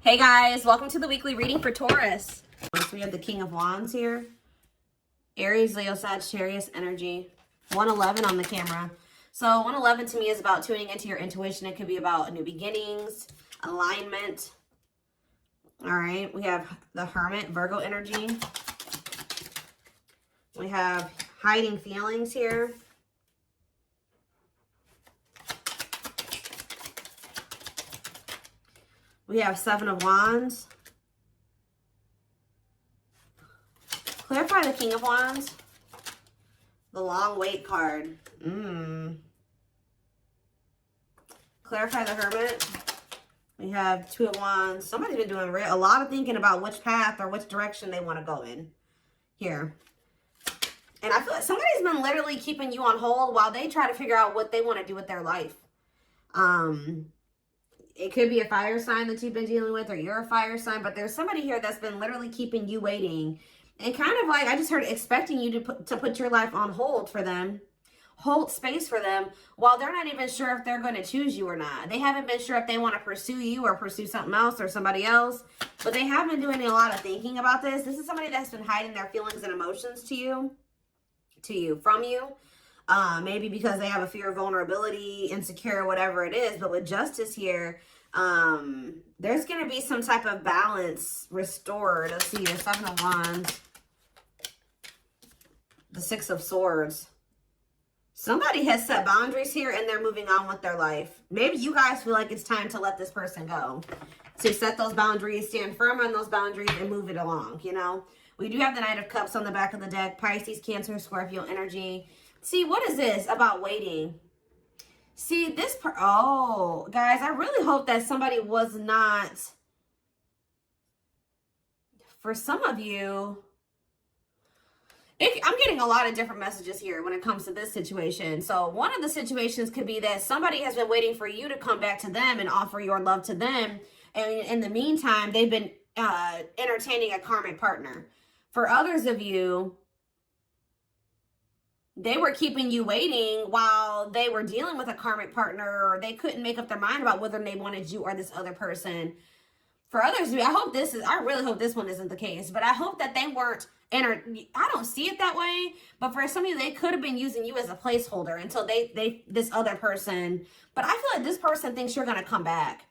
Hey guys, welcome to the weekly reading for Taurus. So we have the King of Wands here. Aries, Leo, Sagittarius energy. 111 on the camera. So 111 to me is about tuning into your intuition. It could be about new beginnings, alignment. All right, we have the Hermit, Virgo energy. We have hiding feelings here. We have Seven of Wands. Clarify the King of Wands. The Long Wait card. Clarify the Hermit. We have Two of Wands. Somebody's been doing a lot of thinking about which path or which direction they want to go in here. And I feel like somebody's been literally keeping you on hold while they try to figure out what they want to do with their life. It could be a fire sign that you've been dealing with, or you're a fire sign, but there's somebody here that's been literally keeping you waiting. And kind of like, I just heard expecting you to put your life on hold for them, hold space for them, while they're not even sure if they're going to choose you or not. They haven't been sure if they want to pursue you or pursue something else or somebody else, but they have been doing a lot of thinking about this. This is somebody that's been hiding their feelings and emotions from you. Maybe because they have a fear of vulnerability, insecure, whatever it is. But with Justice here, there's going to be some type of balance restored. Let's see, the Seven of Wands, the Six of Swords. Somebody has set boundaries here and they're moving on with their life. Maybe you guys feel like it's time to let this person go. To set those boundaries, stand firm on those boundaries and move it along, you know. We do have the Knight of Cups on the back of the deck. Pisces, Cancer, Scorpio energy. See, what is this about waiting? See, this oh, guys, I really hope that somebody was not, for some of you, I'm getting a lot of different messages here when it comes to this situation. So one of the situations could be that somebody has been waiting for you to come back to them and offer your love to them. And in the meantime, they've been entertaining a karmic partner. For others of you, they were keeping you waiting while they were dealing with a karmic partner, or they couldn't make up their mind about whether they wanted you or this other person. For others of you, I really hope this one isn't the case, but I hope that they weren't I don't see it that way, but for some of you, they could have been using you as a placeholder until this other person, but I feel like this person thinks you're going to come back.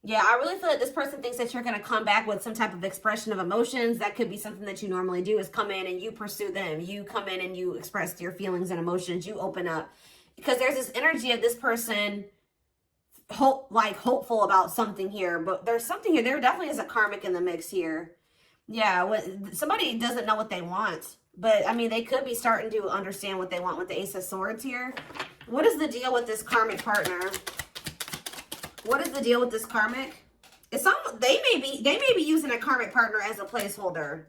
Yeah, I really feel like this person thinks that you're going to come back with some type of expression of emotions. That could be something that you normally do, is come in and you pursue them. You come in and you express your feelings and emotions. You open up. Because there's this energy of this person hopeful about something here. But there's something here. There definitely is a karmic in the mix here. Yeah, somebody doesn't know what they want. But, I mean, they could be starting to understand what they want with the Ace of Swords here. What is the deal with this karmic partner? What is the deal with this karmic? They may be using a karmic partner as a placeholder.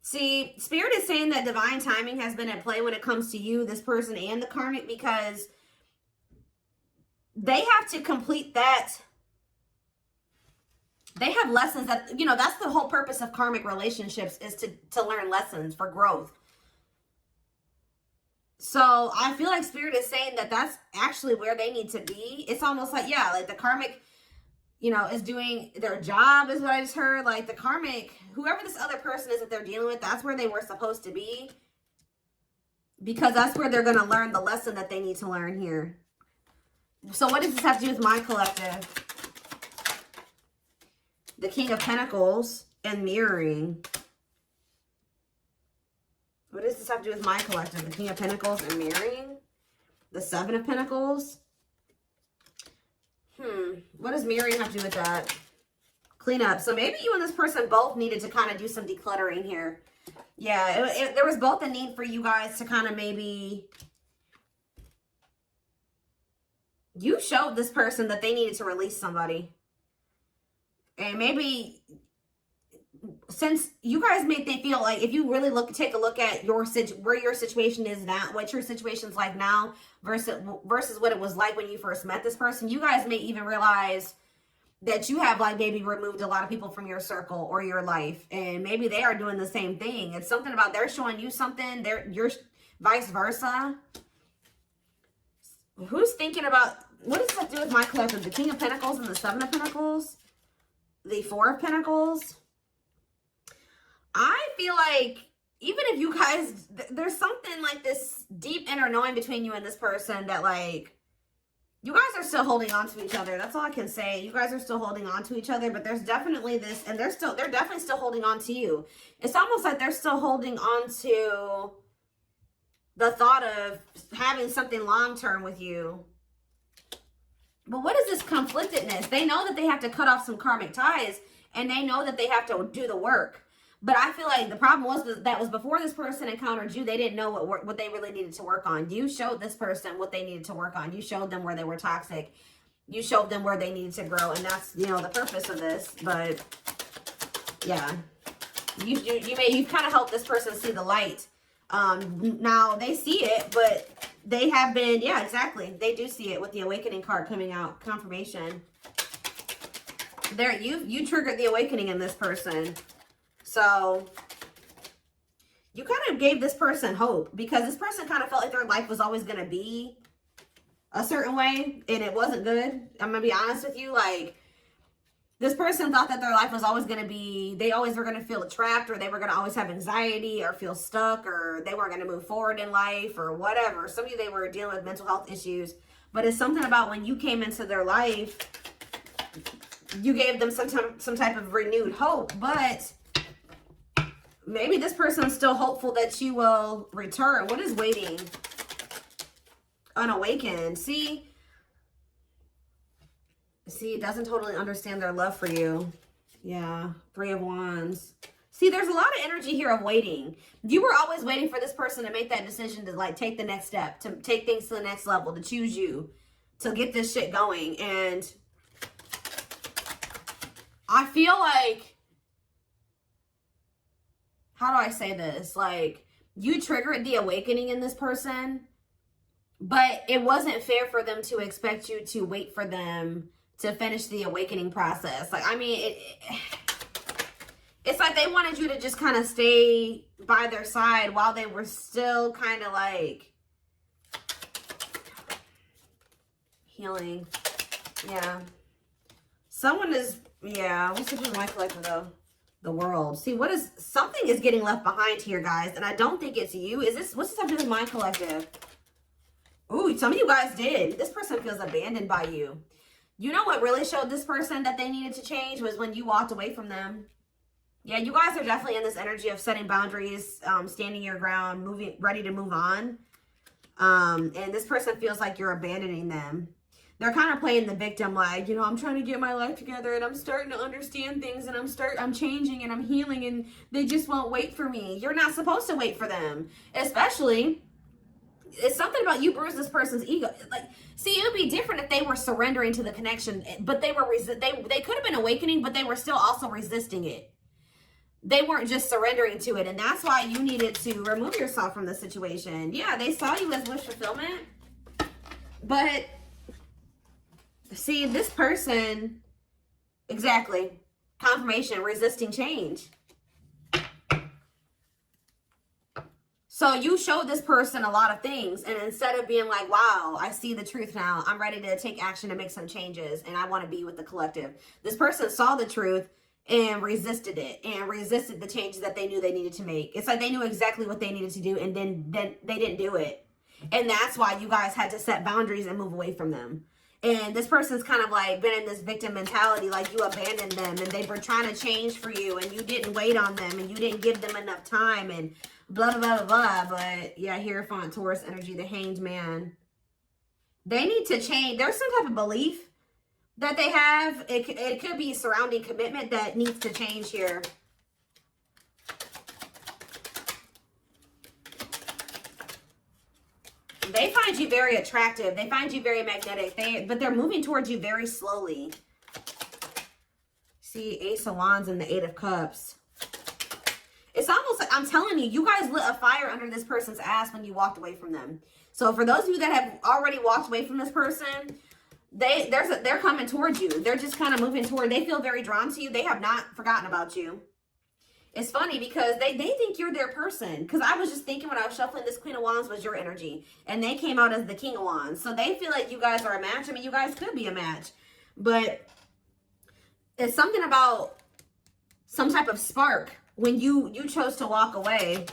See, Spirit is saying that divine timing has been at play when it comes to you, this person, and the karmic, because they have to complete that. They have lessons that, you know, that's the whole purpose of karmic relationships, is to learn lessons for growth. So I feel like Spirit is saying that that's actually where they need to be. It's almost like, yeah, like the karmic, you know, is doing their job, is what I just heard. Like the karmic, whoever this other person is that they're dealing with, that's where they were supposed to be. Because that's where they're going to learn the lesson that they need to learn here. So what does this have to do with my collective? The King of Pentacles and mirroring. What does this have to do with my collective? The King of Pentacles and mirroring. The Seven of Pentacles. What does mirroring have to do with that? Clean up. So maybe you and this person both needed to kind of do some decluttering here. Yeah, there was both a need for you guys to kind of maybe... You showed this person that they needed to release somebody. And maybe... Since you guys made they feel like, if you really take a look at where your situation is now, what your situation's like now versus what it was like when you first met this person, you guys may even realize that you have like maybe removed a lot of people from your circle or your life, and maybe they are doing the same thing. It's something about they're showing you something, you're vice versa. Who's thinking about, what does that do with my collective? The King of Pentacles and the Seven of Pentacles? the Four of Pentacles. I feel like even if you guys, there's something like this deep inner knowing between you and this person that like, you guys are still holding on to each other. That's all I can say. You guys are still holding on to each other, but there's definitely this, and they're definitely still holding on to you. It's almost like they're still holding on to the thought of having something long-term with you. But what is this conflictedness? They know that they have to cut off some karmic ties, and they know that they have to do the work. But I feel like the problem was that was before this person encountered you, they didn't know what they really needed to work on. You showed this person what they needed to work on. You showed them where they were toxic. You showed them where they needed to grow. And that's, you know, the purpose of this. But yeah, you've kind of helped this person see the light. Now they see it, but they have been, yeah, exactly. They do see it with the awakening card coming out, confirmation. There, you triggered the awakening in this person. So you kind of gave this person hope, because this person kind of felt like their life was always going to be a certain way, and it wasn't good. I'm going to be honest with you. Like, this person thought that their life was always going to be, they always were going to feel trapped, or they were going to always have anxiety or feel stuck, or they weren't going to move forward in life or whatever. Some of you, they were dealing with mental health issues, but it's something about when you came into their life, you gave them some type of renewed hope. But maybe this person's still hopeful that you will return. What is waiting? Unawakened. See, it doesn't totally understand their love for you. Yeah, Three of Wands. See, there's a lot of energy here of waiting. You were always waiting for this person to make that decision to like take the next step, to take things to the next level, to choose you, to get this shit going. And I feel like, how do I say this? Like, you triggered the awakening in this person, but it wasn't fair for them to expect you to wait for them to finish the awakening process. Like, I mean, it's like they wanted you to just kind of stay by their side while they were still kind of like healing. Yeah. Someone is, yeah, what's the my collective though? The World. See, something is getting left behind here, guys, and I don't think it's you. What's this happening with my collective? Ooh, some of you guys did. This person feels abandoned by you. You know what really showed this person that they needed to change was when you walked away from them. Yeah, you guys are definitely in this energy of setting boundaries, standing your ground, ready to move on. And this person feels like you're abandoning them. They're kind of playing the victim, like, you know, I'm trying to get my life together and I'm starting to understand things and I'm changing and I'm healing and they just won't wait for me. You're not supposed to wait for them. Especially, it's something about you bruised this person's ego. Like, see, it would be different if they were surrendering to the connection, but they could have been awakening, but they were still also resisting it. They weren't just surrendering to it, and that's why you needed to remove yourself from the situation. Yeah, they saw you as wish fulfillment, but see, this person, exactly, confirmation, resisting change. So you showed this person a lot of things, and instead of being like, wow, I see the truth now, I'm ready to take action to make some changes, and I want to be with the collective. This person saw the truth and resisted it, and resisted the changes that they knew they needed to make. It's like they knew exactly what they needed to do, and then they didn't do it. And that's why you guys had to set boundaries and move away from them. And this person's kind of like been in this victim mentality, like you abandoned them and they were trying to change for you and you didn't wait on them and you didn't give them enough time and blah, blah, blah, blah, blah. But yeah, Hierophant, Taurus energy, the Hanged Man. They need to change. There's some type of belief that they have. It could be surrounding commitment that needs to change here. They find you very attractive. They find you very magnetic. But they're moving towards you very slowly. See, Ace of Wands and the Eight of Cups. It's almost like, I'm telling you, you guys lit a fire under this person's ass when you walked away from them. So for those of you that have already walked away from this person, they're coming towards you. They're just kind of moving toward. They feel very drawn to you. They have not forgotten about you. It's funny because they think you're their person. Because I was just thinking when I was shuffling, this Queen of Wands was your energy. And they came out as the King of Wands. So they feel like you guys are a match. I mean, you guys could be a match. But It's something about some type of spark when you chose to walk away.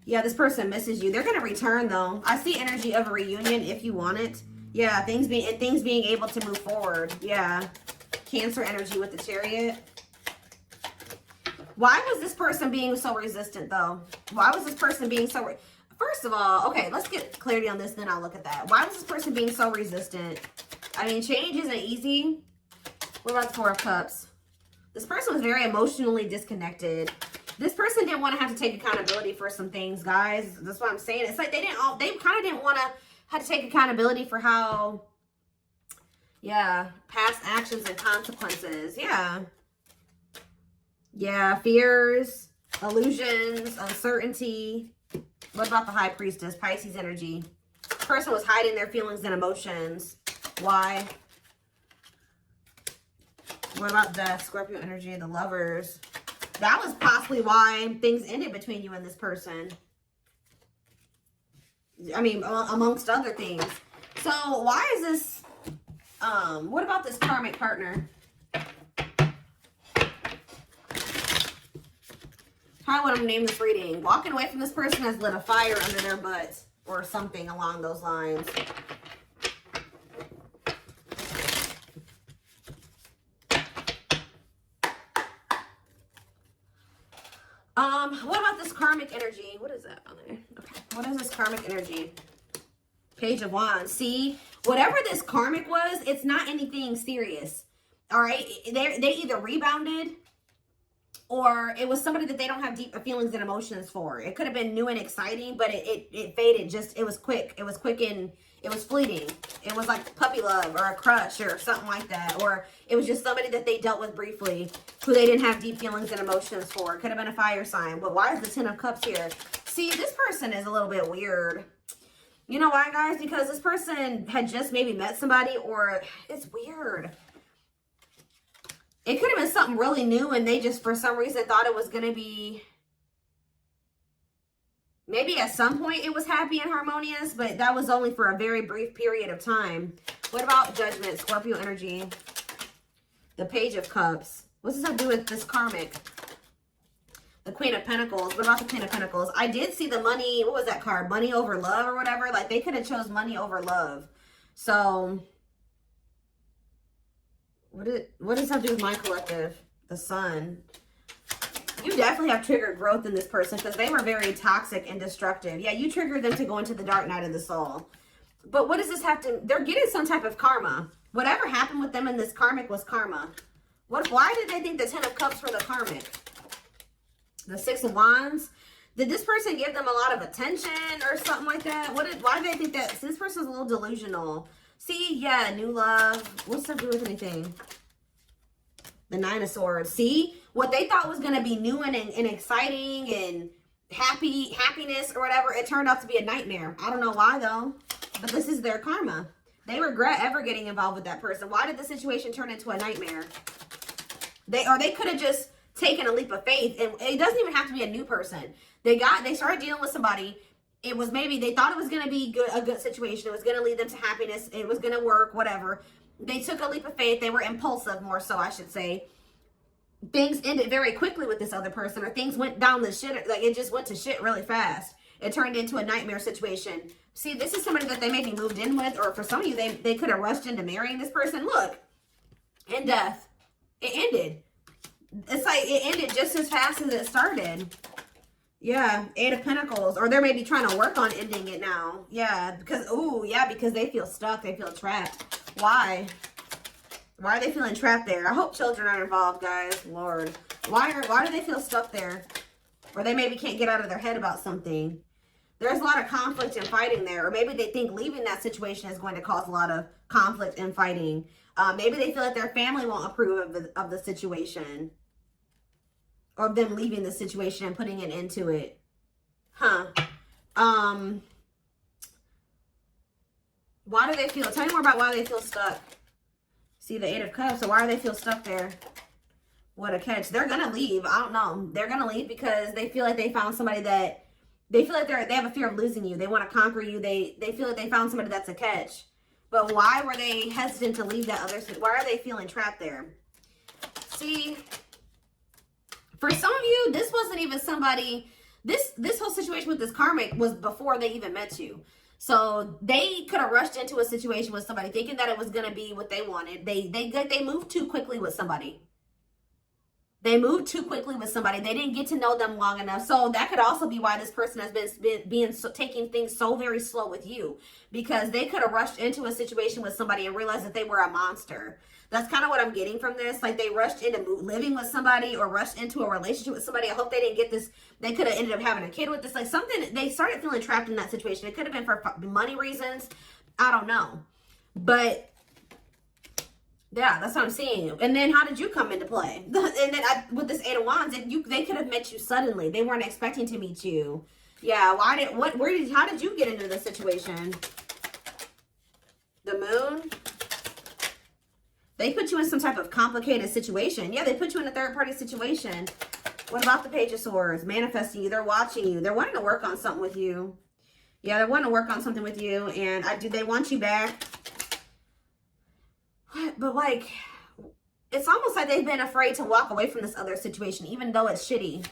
Yeah, this person misses you. They're going to return, though. I see energy of a reunion if you want it. Yeah, things being able to move forward. Yeah. Cancer energy with the Chariot. Why was this person being so resistant, though? Why was this person being so... First of all, okay, let's get clarity on this, then I'll look at that. Why was this person being so resistant? I mean, change isn't easy. What about the Four of Cups? This person was very emotionally disconnected. This person didn't want to have to take accountability for some things, guys. That's what I'm saying. It's like they kind of didn't want to have to take accountability for how, yeah, past actions and consequences. Yeah. Yeah, fears, illusions, uncertainty. What about the High Priestess? Pisces energy. This person was hiding their feelings and emotions. Why? What about Death? Scorpio energy, the Lovers. That was possibly why things ended between you and this person. I mean, amongst other things. So why is this, what about this karmic partner? How would I name this reading? Walking away from this person has lit a fire under their butts or something along those lines. What about this karmic energy? What is that on there? Okay. What is this karmic energy? Page of Wands. See, whatever this karmic was, it's not anything serious. All right. They either rebounded or it was somebody that they don't have deep feelings and emotions for. It could have been new and exciting, but it faded. Just, it was quick. It was quick and it was fleeting. It was like puppy love or a crush or something like that. Or it was just somebody that they dealt with briefly who they didn't have deep feelings and emotions for. It could have been a fire sign. But why is the Ten of Cups here? See, this person is a little bit weird. You know why, guys? Because this person had just maybe met somebody, or it's weird. It could have been something really new and they just, for some reason, thought it was going to be... Maybe at some point it was happy and harmonious, but that was only for a very brief period of time. What about Judgment? Scorpio energy. The Page of Cups. What's this have to do with this karmic? The Queen of Pentacles. What about the Queen of Pentacles? I did see the money. What was that card? Money over love or whatever. Like they could have chose money over love. So... What does that have to do with my collective? The Sun. You definitely have triggered growth in this person because they were very toxic and destructive. Yeah, you triggered them to go into the dark night of the soul. But what does this have to... They're getting some type of karma. Whatever happened with them in this karmic was karma. Why did they think the Ten of Cups were the karmic? The Six of Wands. Did this person give them a lot of attention or something like that? Why did they think that? So this person's a little delusional. See, yeah, new love. What's that do with anything? The Nine of Swords. See, what they thought was going to be new and exciting and happiness or whatever, it turned out to be a nightmare. I don't know why though, but this is their karma. They regret ever getting involved with that person. Why did the situation turn into a nightmare? They could have just taken a leap of faith, and it doesn't even have to be a new person. They started dealing with somebody. It was maybe they thought it was going to be a good situation. It was going to lead them to happiness. It was going to work, whatever. They took a leap of faith. They were impulsive, more so, I should say. Things ended very quickly with this other person, or things went down the shit. Like it just went to shit really fast. It turned into a nightmare situation. See, this is somebody that they maybe moved in with, or for some of you, they could have rushed into marrying this person. Look, in death, it ended. It's like it ended just as fast as it started. Yeah, Eight of Pentacles. Or they're maybe trying to work on ending it now. Yeah, because they feel stuck. They feel trapped. Why? Why are they feeling trapped there? I hope children aren't involved, guys. Lord. Why do they feel stuck there? Or they maybe can't get out of their head about something. There's a lot of conflict and fighting there. Or maybe they think leaving that situation is going to cause a lot of conflict and fighting. Maybe they feel like their family won't approve of the situation. Or them leaving the situation and putting an end to it. Huh. Why do they feel... Tell me more about why they feel stuck. See the Eight of Cups. So why do they feel stuck there? What a catch. They're going to leave. I don't know. They're going to leave because they feel like they found somebody that... They feel like they have a fear of losing you. They want to conquer you. They feel like they found somebody that's a catch. But why were they hesitant to leave that other? Why are they feeling trapped there? See, for some of you, this wasn't even somebody, this whole situation with this karmic was before they even met you. So they could have rushed into a situation with somebody thinking that it was going to be what they wanted. They moved too quickly with somebody. They moved too quickly with somebody. They didn't get to know them long enough. So that could also be why this person has been taking things so very slow with you, because they could have rushed into a situation with somebody and realized that they were a monster. That's kind of what I'm getting from this. Like they rushed into living with somebody or rushed into a relationship with somebody. I hope they didn't get this. They could have ended up having a kid with this. Like something, they started feeling trapped in that situation. It could have been for money reasons. I don't know. But yeah, that's what I'm seeing. And then how did you come into play? And then with this Eight of Wands, they could have met you suddenly. They weren't expecting to meet you. Yeah, how did you get into this situation? The Moon. They put you in some type of complicated situation. Yeah, they put you in a third-party situation. What about the Page of Swords? Manifesting you. They're watching you. They're wanting to work on something with you. Yeah, they're wanting to work on something with you. And they want you back. What? But like, it's almost like they've been afraid to walk away from this other situation, even though it's shitty.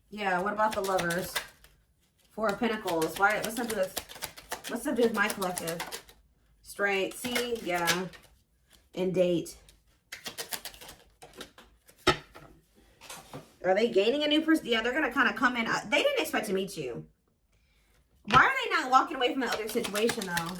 Yeah, what about the Lovers? Four of Pentacles. Why? What's up with my collective? Straight. See? Yeah. And date. Are they gaining a new person? Yeah, they're going to kind of come in. They didn't expect to meet you. Why are they not walking away from the other situation, though?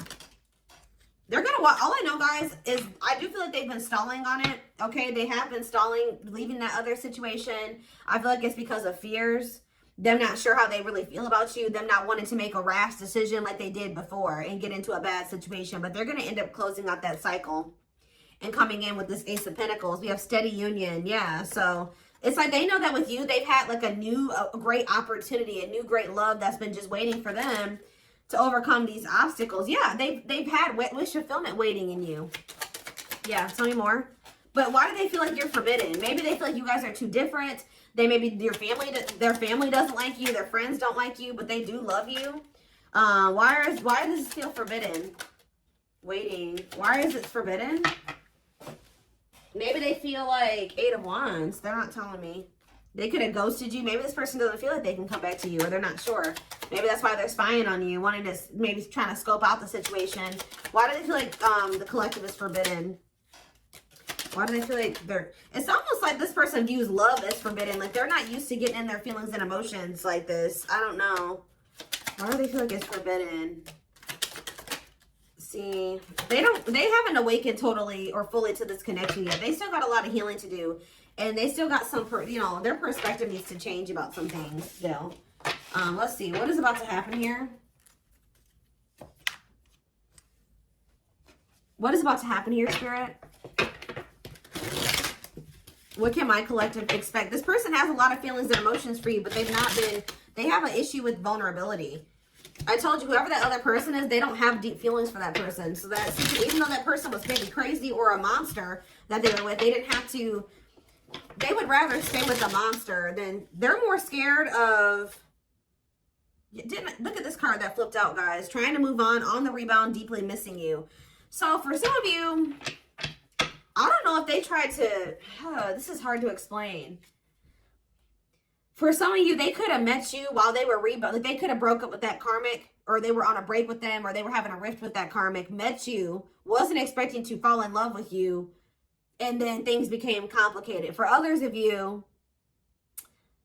They're going to walk. All I know, guys, is I do feel like they've been stalling on it. Okay, they have been stalling, leaving that other situation. I feel like it's because of fears. Them not sure how they really feel about you. Them not wanting to make a rash decision like they did before and get into a bad situation. But they're going to end up closing out that cycle and coming in with this Ace of Pentacles. We have steady union. Yeah, so it's like they know that with you, they've had like a great opportunity, a new great love that's been just waiting for them to overcome these obstacles. Yeah, they've had wish fulfillment waiting in you. Yeah, tell me more. But why do they feel like you're forbidden? Maybe they feel like you guys are too different. Their family doesn't like you. Their friends don't like you, but they do love you. Why does this feel forbidden? Waiting. Why is it forbidden? Maybe they feel like Eight of Wands. They're not telling me. They could have ghosted you. Maybe this person doesn't feel like they can come back to you, or they're not sure. Maybe that's why they're spying on you, wanting to maybe trying to scope out the situation. Why do they feel like the collective is forbidden? Why do they feel like it's almost like this person views love as forbidden. Like they're not used to getting in their feelings and emotions like this. I don't know. Why do they feel like it's forbidden? See, they haven't awakened totally or fully to this connection yet. They still got a lot of healing to do. And they still got some, their perspective needs to change about some things still. Let's see. What is about to happen here? What is about to happen here, Spirit? What can my collective expect? This person has a lot of feelings and emotions for you, but they have an issue with vulnerability. I told you, whoever that other person is, they don't have deep feelings for that person. So that even though that person was maybe crazy or a monster that they were with, they didn't have to, they would rather stay with the monster than, they're more scared of, look at this card that flipped out, guys. Trying to move on the rebound, deeply missing you. So for some of you, I don't know if they tried to, this is hard to explain. For some of you, they could have met you while they were rebound. Like they could have broke up with that karmic, or they were on a break with them, or they were having a rift with that karmic, met you, wasn't expecting to fall in love with you, and then things became complicated. For others of you,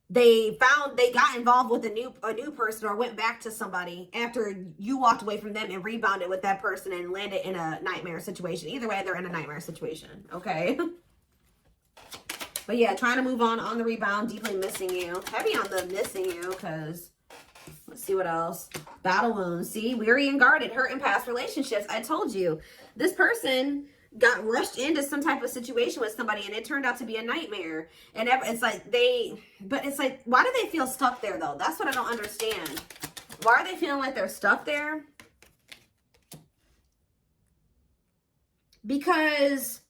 they got involved with a new person or went back to somebody after you walked away from them and rebounded with that person and landed in a nightmare situation. Either way, they're in a nightmare situation, okay? But yeah, trying to move on the rebound, deeply missing you. Heavy on the missing you, because let's see what else. Battle wounds. See, weary and guarded, hurt in past relationships. I told you, this person got rushed into some type of situation with somebody and it turned out to be a nightmare. And it's like but it's like, why do they feel stuck there though? That's what I don't understand. Why are they feeling like they're stuck there? Because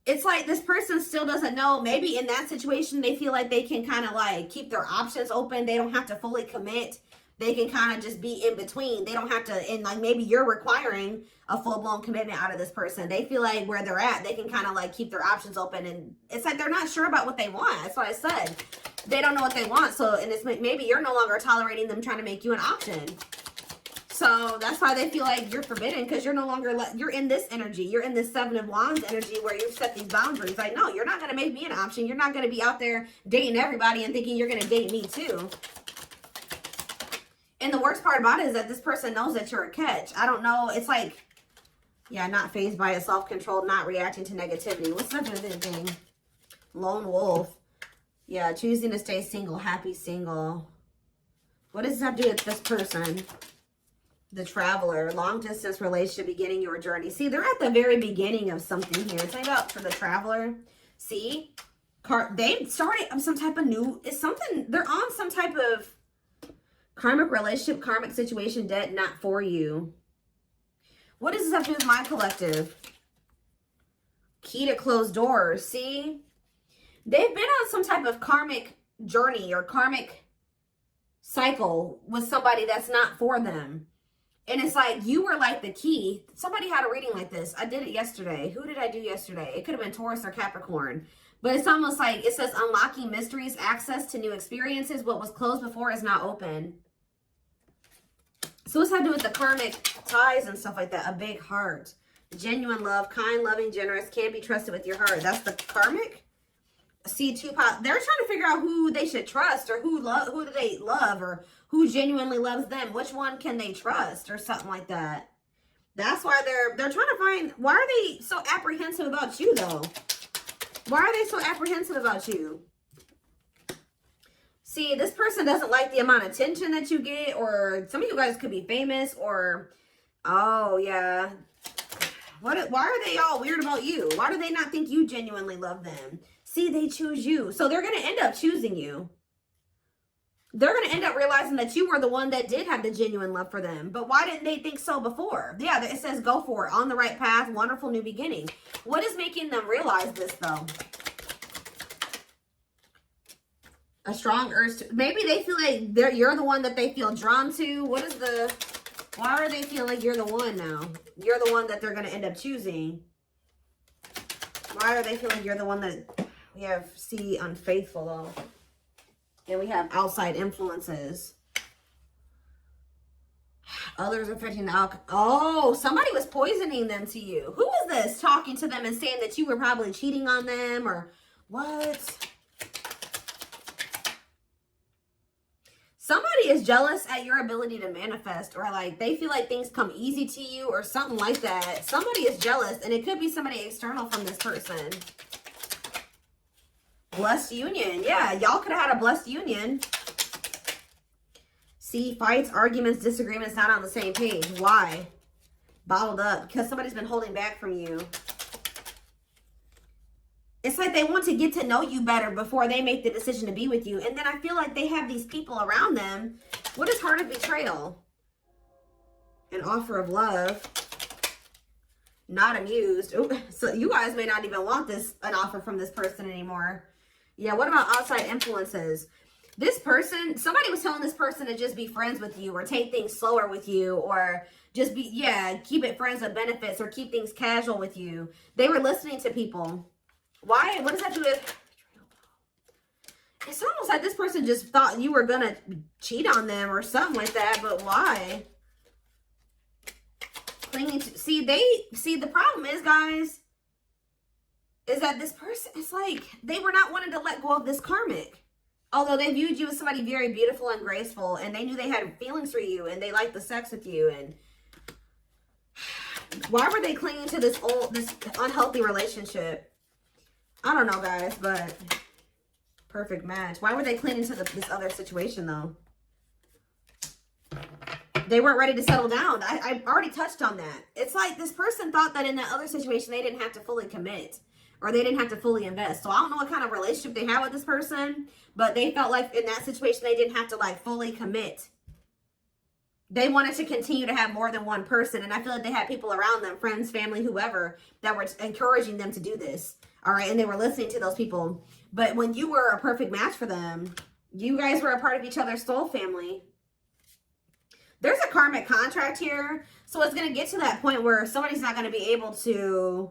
it's like this person still doesn't know. Maybe in that situation, they feel like they can kind of like keep their options open. They don't have to fully commit. they can kind of just be in between. They don't have to, and like maybe you're requiring a full-blown commitment out of this person. They feel like where they're at, they can kind of like keep their options open, and it's like they're not sure about what they want. That's what I said. They don't know what they want. So, and it's maybe you're no longer tolerating them trying to make you an option. So that's why they feel like you're forbidden, because you're no longer, you're in this energy. You're in this 7 of Wands energy where you've set these boundaries. Like, no, you're not going to make me an option. You're not going to be out there dating everybody and thinking you're going to date me too. And the worst part about it is that this person knows that you're a catch. I don't know. It's like, yeah, not fazed by it, self-controlled, not reacting to negativity. What's up with this thing? Lone wolf. Yeah, choosing to stay single, happy single. What does that do with this person? The traveler, long distance relationship, beginning your journey. See, they're at the very beginning of something here. It's about for the traveler. See, they started some type of new, it's something, they're on some type of karmic relationship, karmic situation, debt not for you. What does this have to do with my collective? Key to closed doors. See, they've been on some type of karmic journey or karmic cycle with somebody that's not for them. And it's like you were like the key. Somebody had a reading like this. I did it yesterday. Who did I do yesterday? It could have been Taurus or Capricorn. But it's almost like it says unlocking mysteries, access to new experiences. What was closed before is now open. So what's that to do with the karmic ties and stuff like that? A big heart. Genuine love, kind, loving, generous, can't be trusted with your heart. That's the karmic. See, they're trying to figure out who they should trust, or who do they love, or who genuinely loves them. Which one can they trust, or something like that. That's why they're trying to find, why are they so apprehensive about you though? Why are they so apprehensive about you? See, this person doesn't like the amount of attention that you get, or some of you guys could be famous, or, oh yeah. Why are they all weird about you? Why do they not think you genuinely love them? See, they choose you. So they're going to end up choosing you. They're going to end up realizing that you were the one that did have the genuine love for them. But why didn't they think so before? Yeah, it says go for it. On the right path. Wonderful new beginning. What is making them realize this, though? A strong urge to... Maybe they feel like you're the one that they feel drawn to. What is the... Why are they feeling like you're the one now? You're the one that they're going to end up choosing. Why are they feeling you're the one that... We have C, unfaithful, though. And we have outside influences. Others affecting the alcohol. Oh, somebody was poisoning them to you. Who was this talking to them and saying that you were probably cheating on them, or what? Somebody is jealous at your ability to manifest, or like they feel like things come easy to you or something like that. Somebody is jealous, and it could be somebody external from this person. Blessed union. Yeah, y'all could have had a blessed union. See, fights, arguments, disagreements, not on the same page. Why? Bottled up. Because somebody's been holding back from you. It's like they want to get to know you better before they make the decision to be with you. And then I feel like they have these people around them. What is heart of betrayal? An offer of love. Not amused. Ooh, so you guys may not even want an offer from this person anymore. Yeah, what about outside influences? This person, somebody was telling this person to just be friends with you, or take things slower with you, or just be, yeah, keep it friends with benefits, or keep things casual with you. They were listening to people. Why? What does that do with... It's almost like this person just thought you were going to cheat on them or something like that, but why? Clinging to... See, the problem is, guys, is that this person, it's like they were not wanting to let go of this karmic. Although they viewed you as somebody very beautiful and graceful, and they knew they had feelings for you, and they liked the sex with you, and why were they clinging to this unhealthy relationship? I don't know, guys, but perfect match. Why were they clinging to this other situation, though? They weren't ready to settle down. I already touched on that. It's like this person thought that in that other situation, they didn't have to fully commit, or they didn't have to fully invest. So I don't know what kind of relationship they had with this person, but they felt like in that situation, they didn't have to like fully commit. They wanted to continue to have more than one person. And I feel like they had people around them, friends, family, whoever, that were encouraging them to do this. All right. And they were listening to those people. But when you were a perfect match for them, you guys were a part of each other's soul family. There's a karmic contract here. So it's going to get to that point where somebody's not going to be able to,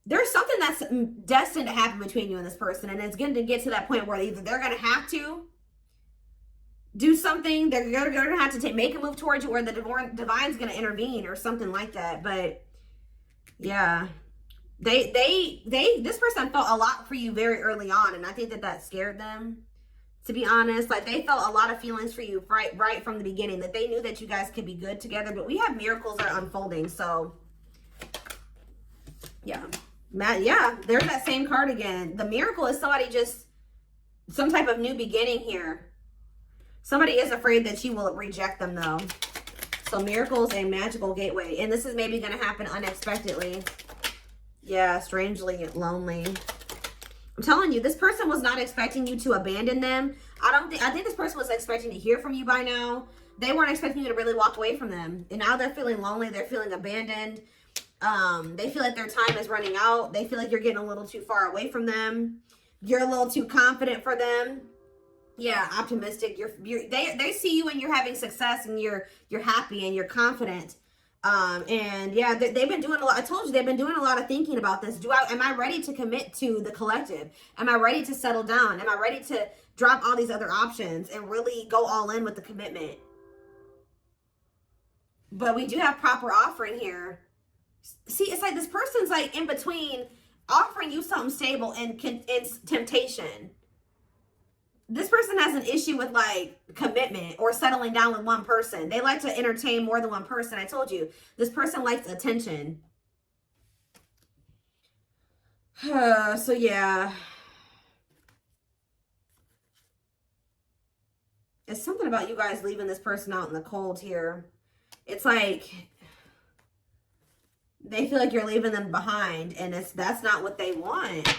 there's something that's destined to happen between you and this person. And it's going to get to that point where either they're going to have to do something, they're going to have to make a move towards you, or the divine's going to intervene or something like that. But yeah, this person felt a lot for you very early on. And I think that scared them, to be honest. Like, they felt a lot of feelings for you right from the beginning, that they knew that you guys could be good together. But we have miracles that are unfolding. So yeah, yeah, there's that same card again. The miracle is somebody just, some type of new beginning here. Somebody is afraid that you will reject them, though. So miracles and magical gateway. And this is maybe going to happen unexpectedly. Yeah, strangely lonely. I'm telling you, this person was not expecting you to abandon them. I think this person was expecting to hear from you by now. They weren't expecting you to really walk away from them. And now they're feeling lonely. They're feeling abandoned. They feel like their time is running out. They feel like you're getting a little too far away from them. You're a little too confident for them. Yeah, optimistic. They see you and you're having success, and you're happy and you're confident. And yeah, they've been doing a lot. I told you, they've been doing a lot of thinking about this. Am I ready to commit to the collective? Am I ready to settle down? Am I ready to drop all these other options and really go all in with the commitment? But we do have proper offering here. See, it's like this person's like in between offering you something stable and it's temptation. This person has an issue with like commitment or settling down with one person. They like to entertain more than one person. I told you, this person likes attention. So yeah. It's something about you guys leaving this person out in the cold here. It's like they feel like you're leaving them behind, and that's not what they want.